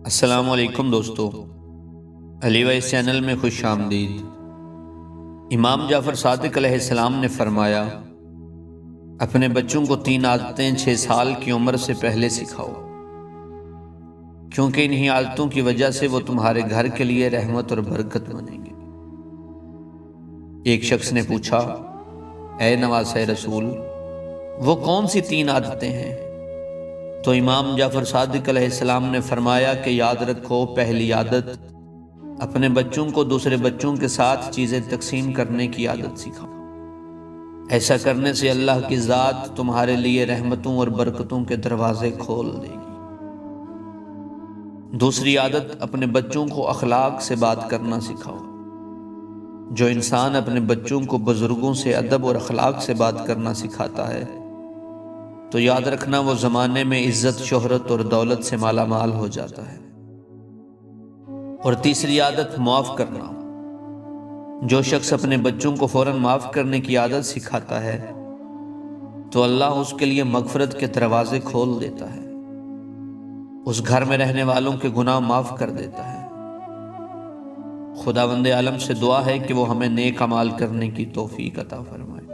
السلام علیکم دوستو، علی وائس چینل میں خوش آمدید۔ امام جعفر صادق علیہ السلام نے فرمایا، اپنے بچوں کو 3 عادتیں 6 سال کی عمر سے پہلے سکھاؤ، کیونکہ انہی عادتوں کی وجہ سے وہ تمہارے گھر کے لیے رحمت اور برکت بنیں گے۔ ایک شخص نے پوچھا، اے نواسۂ رسول، وہ کون سی 3 عادتیں ہیں؟ تو امام جعفر صادق علیہ السلام نے فرمایا کہ یاد رکھو، پہلی عادت، اپنے بچوں کو دوسرے بچوں کے ساتھ چیزیں تقسیم کرنے کی عادت سکھاؤ۔ ایسا کرنے سے اللہ کی ذات تمہارے لیے رحمتوں اور برکتوں کے دروازے کھول دے گی۔ دوسری عادت، اپنے بچوں کو اخلاق سے بات کرنا سکھاؤ۔ جو انسان اپنے بچوں کو بزرگوں سے ادب اور اخلاق سے بات کرنا سکھاتا ہے تو یاد رکھنا وہ زمانے میں عزت، شہرت اور دولت سے مالا مال ہو جاتا ہے۔ اور تیسری عادت، معاف کرنا۔ جو شخص اپنے بچوں کو فوراً معاف کرنے کی عادت سکھاتا ہے تو اللہ اس کے لیے مغفرت کے دروازے کھول دیتا ہے، اس گھر میں رہنے والوں کے گناہ معاف کر دیتا ہے۔ خداوند عالم سے دعا ہے کہ وہ ہمیں نیک اعمال کرنے کی توفیق عطا فرمائے۔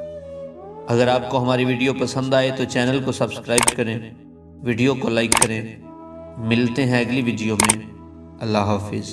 اگر آپ کو ہماری ویڈیو پسند آئے تو چینل کو سبسکرائب کریں، ویڈیو کو لائک کریں۔ ملتے ہیں اگلی ویڈیو میں۔ اللہ حافظ۔